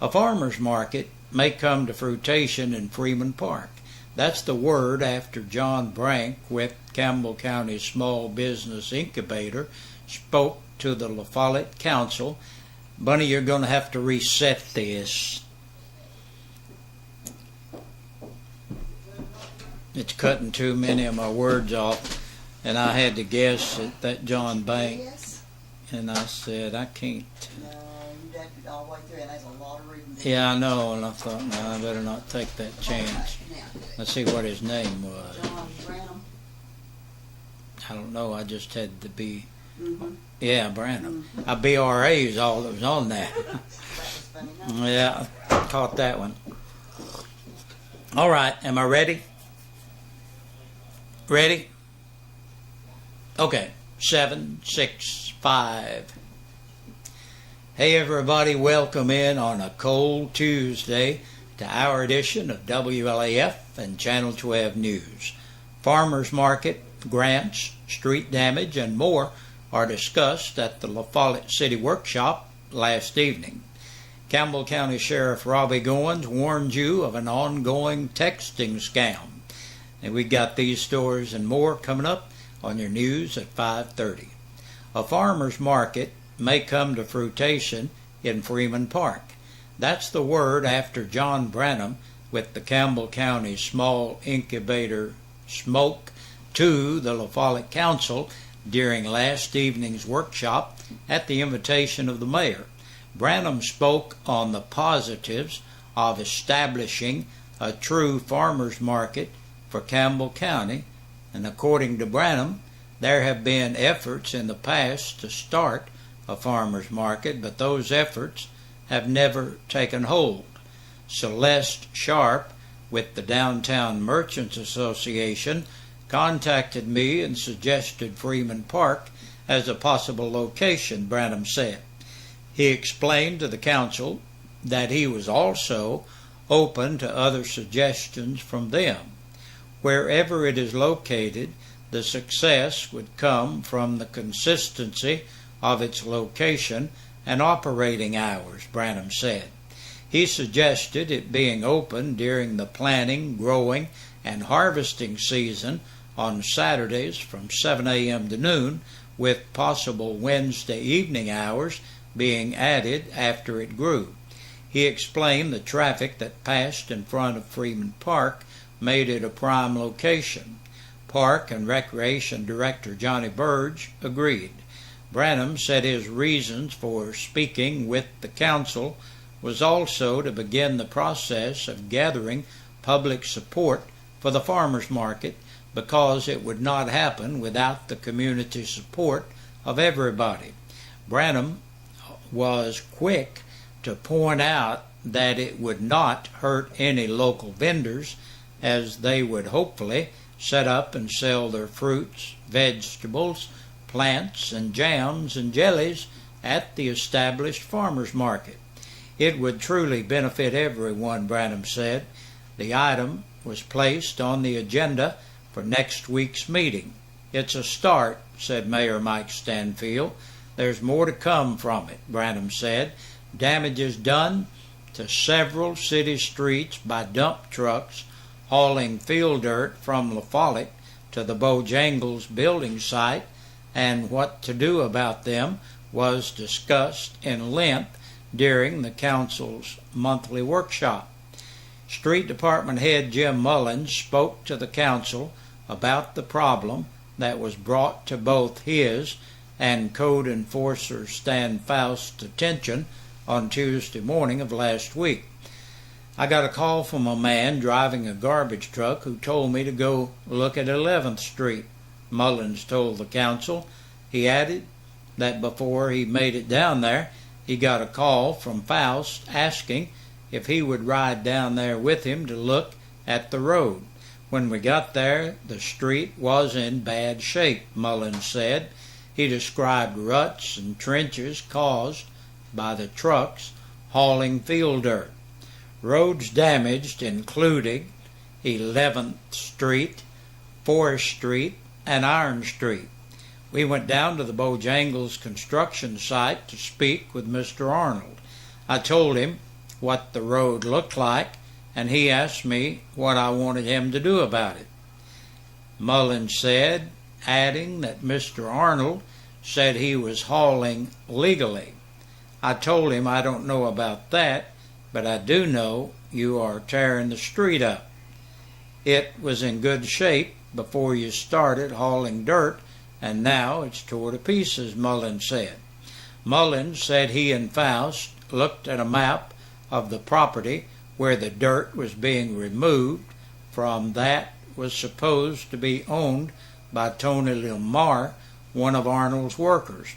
A farmer's market may come to fruition in Freeman Park. That's the word after John Brank with Campbell County Small Business Incubator spoke to the La Follette Council. Bunny, you're going to have to reset this. It's cutting too many of my words off, and I had to guess at that John Bank, and I said, I can't. No, you did it all the way through, and there's a lot of reading. Yeah, I know, and I thought, no, I better not take that chance. Let's see what his name was. John Branham. I don't know, I just had to be, Mm-hmm. yeah, Branham. BRA is all that was on that. That was funny, huh? Yeah, I caught that one. All right, am I ready? Ready? Okay, 7, 6, 5. Hey everybody, welcome in on a cold Tuesday to our edition of WLAF and Channel 12 News. Farmers market, grants, street damage, and more are discussed at the La Follette City Workshop last evening. Campbell County Sheriff Robbie Goins warned you of an ongoing texting scam. And we got these stories and more coming up on your news at 5:30. A farmer's market may come to fruition in Freeman Park. That's the word after John Branham with the Campbell County Small Incubator spoke to the La Follette Council during last evening's workshop at the invitation of the mayor. Branham spoke on the positives of establishing a true farmer's market for Campbell County, and according to Branham, there have been efforts in the past to start a farmer's market, but those efforts have never taken hold. Celeste Sharp with the Downtown Merchants Association contacted me and suggested Freeman Park as a possible location, Branham said. He explained to the council that he was also open to other suggestions from them. Wherever it is located, the success would come from the consistency of its location and operating hours, Branham said. He suggested it being open during the planting, growing, and harvesting season on Saturdays from 7 a.m. to noon, with possible Wednesday evening hours being added after it grew. He explained the traffic that passed in front of Freeman Park made it a prime location. Park and Recreation Director Johnny Burge agreed. Branham said his reasons for speaking with the council was also to begin the process of gathering public support for the farmers market, because it would not happen without the community support of everybody. Branham was quick to point out that it would not hurt any local vendors, as they would hopefully set up and sell their fruits, vegetables, plants, and jams and jellies at the established farmers market. It would truly benefit everyone, Branham said. The item was placed on the agenda for next week's meeting. It's a start, said Mayor Mike Stanfield. There's more to come from it, Branham said. Damage is done to several city streets by dump trucks hauling field dirt from La Follette to the Bojangles building site, and what to do about them was discussed in length during the council's monthly workshop. Street Department Head Jim Mullins spoke to the council about the problem that was brought to both his and code enforcer Stan Faust's attention on Tuesday morning of last week. I got a call from a man driving a garbage truck who told me to go look at 11th Street, Mullins told the council. He added that before he made it down there, he got a call from Faust asking if he would ride down there with him to look at the road. When we got there, the street was in bad shape, Mullins said. He described ruts and trenches caused by the trucks hauling field dirt. Roads damaged included 11th Street, Forest Street, and Iron Street. We went down to the Bojangles construction site to speak with Mr. Arnold. I told him what the road looked like, and he asked me what I wanted him to do about it. Mullins said, adding that Mr. Arnold said he was hauling legally. I told him I don't know about that, but I do know you are tearing the street up. It was in good shape before you started hauling dirt, and now it's tore to pieces, Mullins said. Mullins said he and Faust looked at a map of the property where the dirt was being removed from that was supposed to be owned by Tony Lamar, one of Arnold's workers.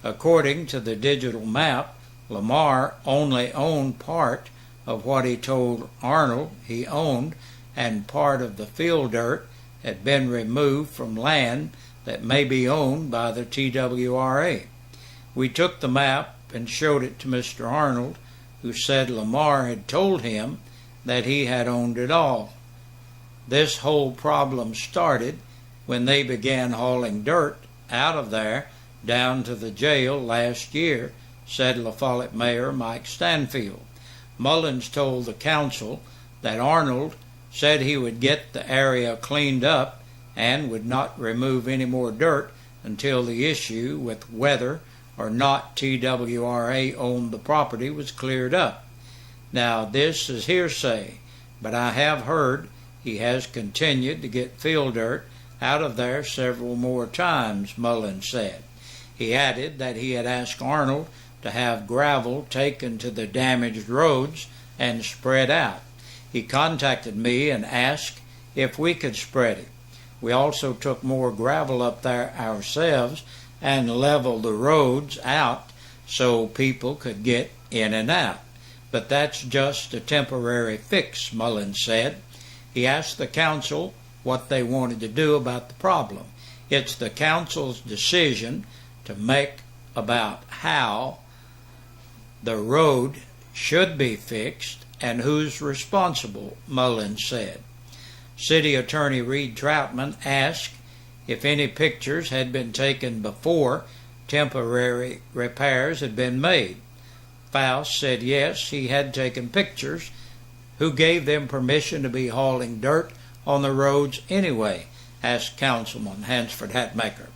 According to the digital map, Lamar only owned part of what he told Arnold he owned, and part of the field dirt had been removed from land that may be owned by the TWRA. We took the map and showed it to Mr. Arnold, who said Lamar had told him that he had owned it all. This whole problem started when they began hauling dirt out of there down to the jail last year, said La Follette Mayor Mike Stanfield. Mullins told the council that Arnold said he would get the area cleaned up and would not remove any more dirt until the issue with whether or not TWRA owned the property was cleared up. Now, this is hearsay, but I have heard he has continued to get field dirt out of there several more times, Mullins said. He added that he had asked Arnold to have gravel taken to the damaged roads and spread out. He contacted me and asked if we could spread it. We also took more gravel up there ourselves and leveled the roads out so people could get in and out. But that's just a temporary fix, Mullins said. He asked the council what they wanted to do about the problem. It's the council's decision to make about how the road should be fixed and who's responsible, Mullins said. City Attorney Reed Troutman asked if any pictures had been taken before temporary repairs had been made. Faust said yes, he had taken pictures. Who gave them permission to be hauling dirt on the roads anyway? Asked Councilman Hansford Hatmaker.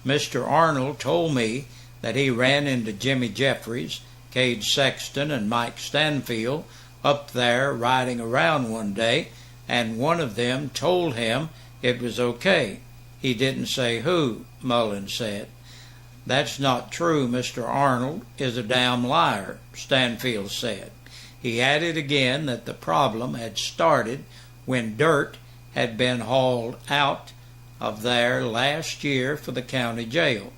Mr. Arnold told me that he ran into Jimmy Jeffries, Cade Sexton, and Mike Stanfield up there riding around one day, and one of them told him it was okay. He didn't say who, Mullins said. That's not true. Mr. Arnold is a damn liar, Stanfield said. He added again that the problem had started when dirt had been hauled out of there last year for the county jail.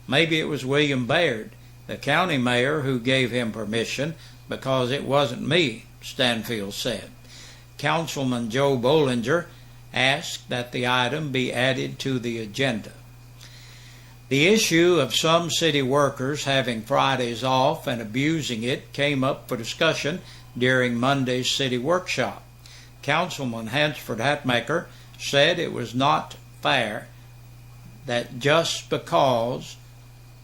Maybe it was William Baird, the county mayor, who gave him permission, because it wasn't me, Stanfield said. Councilman Joe Bollinger asked that the item be added to the agenda. The issue of some city workers having Fridays off and abusing it came up for discussion during Monday's city workshop. Councilman Hansford Hatmaker said it was not fair that just because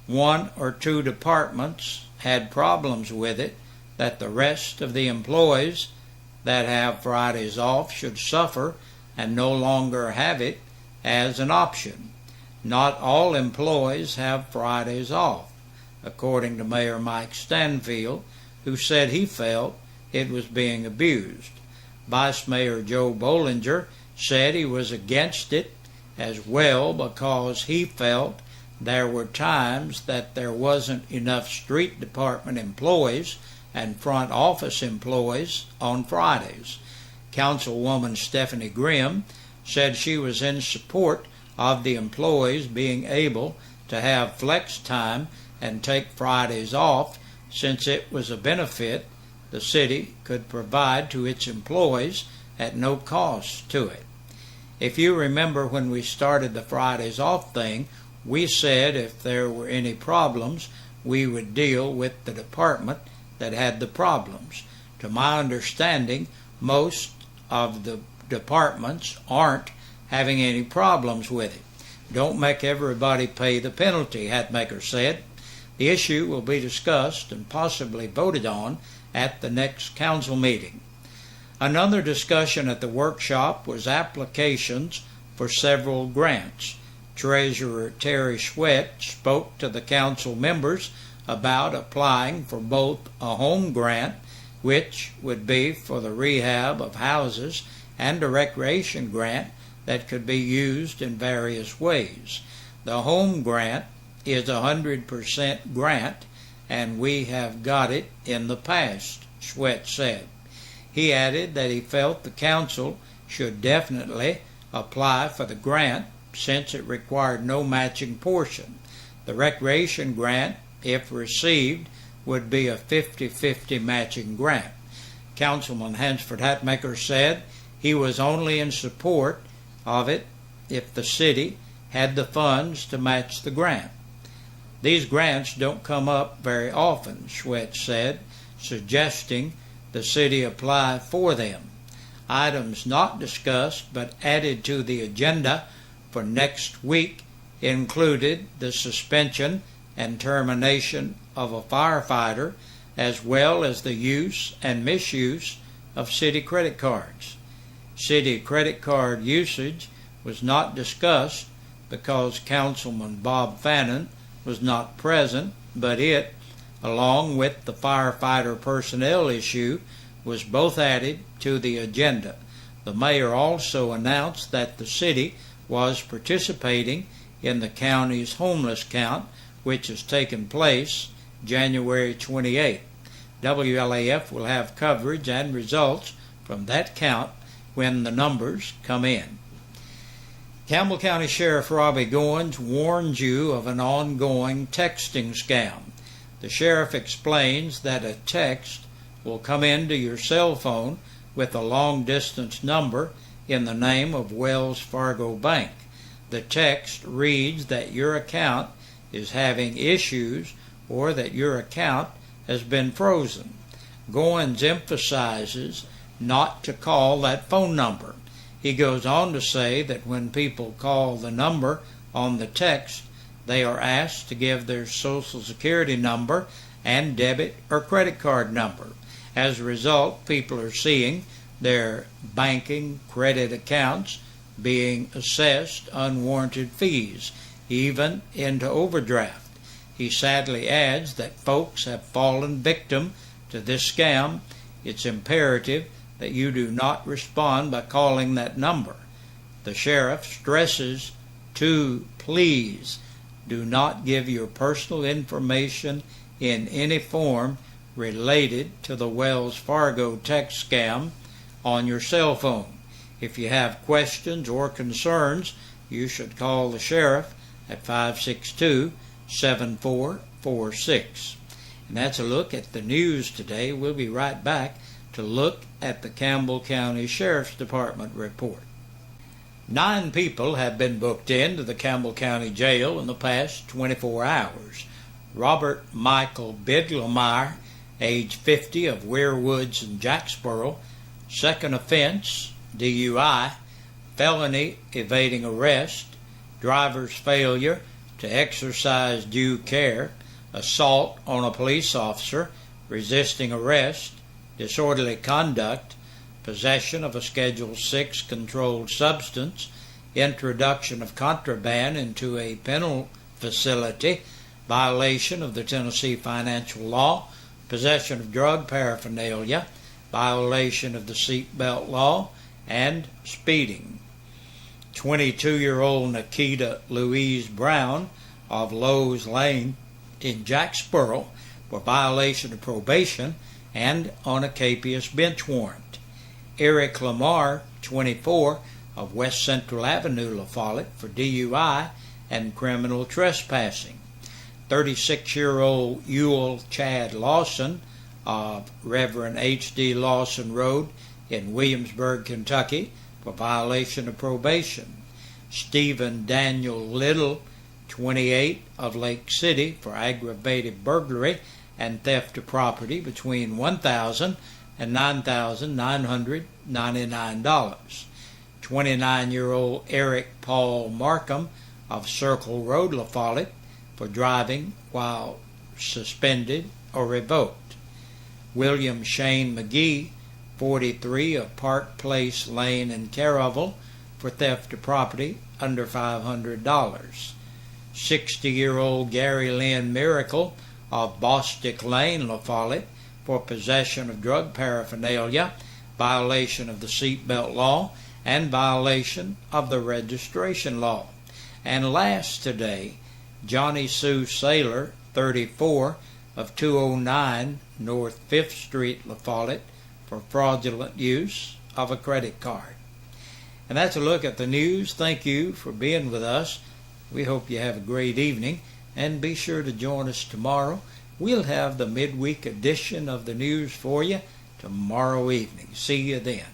one or two departments had problems with it, that the rest of the employees that have Fridays off should suffer and no longer have it as an option. Not all employees have Fridays off, according to Mayor Mike Stanfield, who said he felt it was being abused. Vice Mayor Joe Bollinger said he was against it as well because he felt there were times that there wasn't enough street department employees and front office employees on Fridays. Councilwoman Stephanie Grimm said she was in support of the employees being able to have flex time and take Fridays off, since it was a benefit the city could provide to its employees at no cost to it. If you remember, when we started the Fridays off thing, we said if there were any problems, we would deal with the department that had the problems. To my understanding, most of the departments aren't having any problems with it. Don't make everybody pay the penalty, Hatmaker said. The issue will be discussed and possibly voted on at the next council meeting. Another discussion at the workshop was applications for several grants. Treasurer Terry Sweat spoke to the council members about applying for both a home grant, which would be for the rehab of houses, and a recreation grant that could be used in various ways. The home grant is 100% grant, and we have got it in the past, Sweat said. He added that he felt the council should definitely apply for the grant since it required no matching portion. The recreation grant, if received, would be a 50-50 matching grant. Councilman Hansford Hatmaker said he was only in support of it if the city had the funds to match the grant. These grants don't come up very often, Sweat said, suggesting the city apply for them. Items not discussed but added to the agenda for next week included the suspension and termination of a firefighter, as well as the use and misuse of city credit cards. City credit card usage was not discussed because Councilman Bob Fannin was not present, but it, along with the firefighter personnel issue, was both added to the agenda. The mayor also announced that the city was participating in the county's homeless count, which has taken place January 28. WLAF will have coverage and results from that count when the numbers come in. Campbell County Sheriff Robbie Goins warns you of an ongoing texting scam. The sheriff explains that a text will come into your cell phone with a long-distance number in the name of Wells Fargo Bank. The text reads that your account is having issues or that your account has been frozen. Goins emphasizes not to call that phone number. He goes on to say that when people call the number on the text, they are asked to give their Social Security number and debit or credit card number. As a result, people are seeing their banking credit accounts being assessed unwarranted fees, even into overdraft. He sadly adds that folks have fallen victim to this scam. It's imperative that you do not respond by calling that number. The sheriff stresses to please do not give your personal information in any form related to the Wells Fargo text scam on your cell phone. If you have questions or concerns, you should call the sheriff at 562-7446. And that's a look at the news today. We'll be right back to look at the Campbell County Sheriff's Department report. 9 people have been booked into the Campbell County Jail in the past 24 hours. Robert Michael Bidlemeyer, age 50, of Weir Woods in Jacksboro, second offense, DUI, felony evading arrest, driver's failure to exercise due care, assault on a police officer, resisting arrest, disorderly conduct, possession of a Schedule 6 controlled substance, introduction of contraband into a penal facility, violation of the Tennessee financial law, possession of drug paraphernalia, violation of the seatbelt law, and speeding. 22-year-old Nikita Louise Brown of Lowe's Lane in Jacksboro for violation of probation and on a capious bench warrant. Eric Lamar, 24, of West Central Avenue, La Follette, for DUI and criminal trespassing. 36-year-old Ewell Chad Lawson of Reverend H.D. Lawson Road in Williamsburg, Kentucky, for violation of probation. Stephen Daniel Little, 28, of Lake City, for aggravated burglary and theft of property between $1,000 and $9,999. 29-year-old Eric Paul Markham of Circle Road, La Follette, for driving while suspended or revoked. William Shane McGee, 43, of Park Place Lane in Caravel, for theft of property under $500. 60-year-old Gary Lynn Miracle of Bostic Lane, La Follette, for possession of drug paraphernalia, violation of the seatbelt law, and violation of the registration law. And last today, Johnny Sue Saylor, 34, of 209 North 5th Street, La Follette, for fraudulent use of a credit card. And that's a look at the news. Thank you for being with us. We hope you have a great evening, and be sure to join us tomorrow. We'll have the midweek edition of the news for you tomorrow evening. See you then.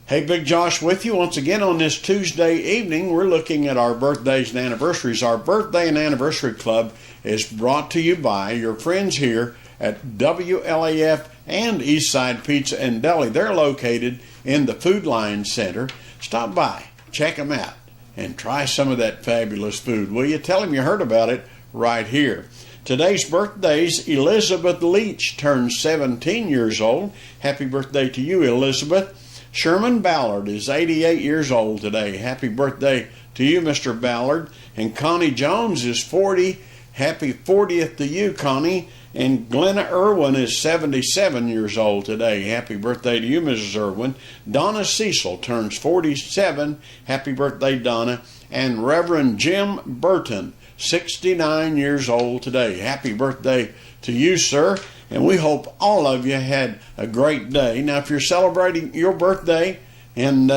Hey, Big Josh with you once again on this Tuesday evening. We're looking at our birthdays and anniversaries. Our Birthday and Anniversary Club is brought to you by your friends here at WLAF and Eastside Pizza and Deli. They're located in the Food Line Center. Stop by, check them out, and try some of that fabulous food. Will you? Tell them you heard about it right here. Today's birthdays: Elizabeth Leach turns 17 years old. Happy birthday to you, Elizabeth. Sherman Ballard is 88 years old today. Happy birthday to you, Mr. Ballard. And Connie Jones is 40. Happy 40th to you, Connie. And Glenna Irwin is 77 years old today. Happy birthday to you, Mrs. Irwin. Donna Cecil turns 47. Happy birthday, Donna. And Reverend Jim Burton, 69 years old today. Happy birthday to you, sir. And we hope all of you had a great day. Now, if you're celebrating your birthday and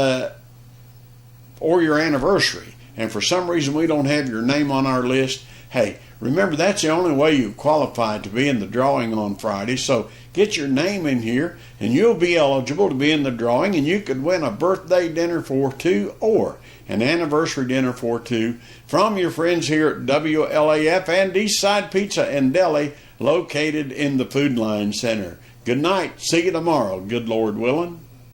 or your anniversary, and for some reason we don't have your name on our list, hey, remember that's the only way you qualify to be in the drawing on Friday. So get your name in here, and you'll be eligible to be in the drawing, and you could win a birthday dinner for two or an anniversary dinner for two from your friends here at WLAF and Eastside Pizza and Deli, located in the Food Line Center. Good night. See you tomorrow, good Lord willing.